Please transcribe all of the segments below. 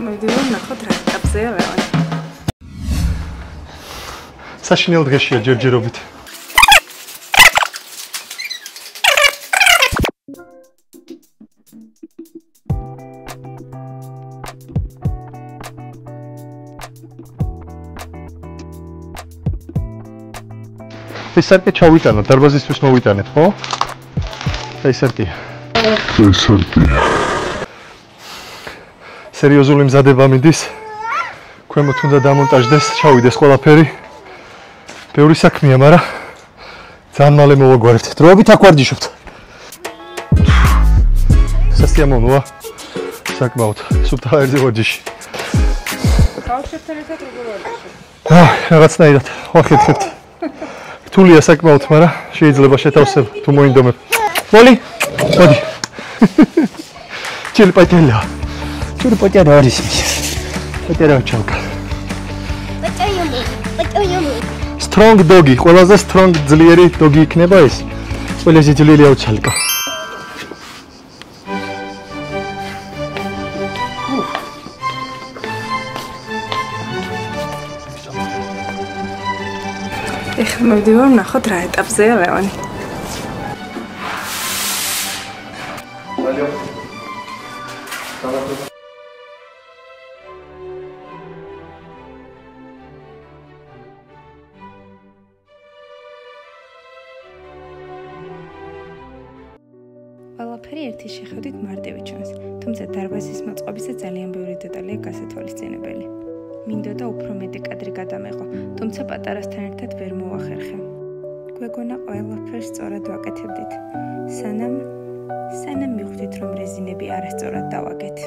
მოვიდივარ ნახოთ რა ეტაპზეა ლევანი. საშინელ დღეშია ჯერჯერობით. ეს სარკე ჩავიტანოთ, დარბაზისთვის მოვიტანეთ, ხო? ეს სარკე. სერიოზული მზადება მიდის. ქვემოთ უნდა დამონტაჟდეს, ჩავიდეს ყველაფერი. ბევრი საქმეა, მაგრამ ძალიან მალე მოვაგვარებთ. დროებით აქ ვარჯიშობთ. სასიამოვნოა. საკმაოდ სუფთა აირზე ვარჯიში. ბავშვებთან ერთად როგორ ვარჯიშობ? რაღაცნაირად ვახერხებთ. რთულია საკმაოდ, მაგრამ შეიძლება შეთავსებ თუ მოინდომებ. მოდი. ჩილპატელა. ჩილპატელა არის. პატარა ჩალკა. პატაიამო. Strong doggy, ყველაზე strong ძლიერი doggy იქნება ეს. ყველაზე ძლიერი აუჩალკა. ეხლა მოვიდივარ ნახოთ რა ეტაპზეა ლევანი. ყველაფერი ერთი შეხედვით მარტივი ჩანს, თუმცა დარბაზის მოწყობისა ძალიან ბევრი დეტალია გასათვალისწინებელი. მინდოდა უფრო მეტი კადრი გადამეღო, თუმცა პატარასთან ერთად ვერ მოვახერხე. გვეგონა ყველაფერს სწორად ვაკეთებდით, სანამ მივხვდით, რომ რეზინები არასწორად დავაგეთ.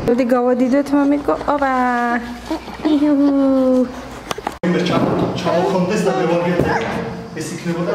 მოდი გავადიდოთ, მამიკო. ოპა! ჩამოხონდეს და მევაგებთ. ეს იქნებოდა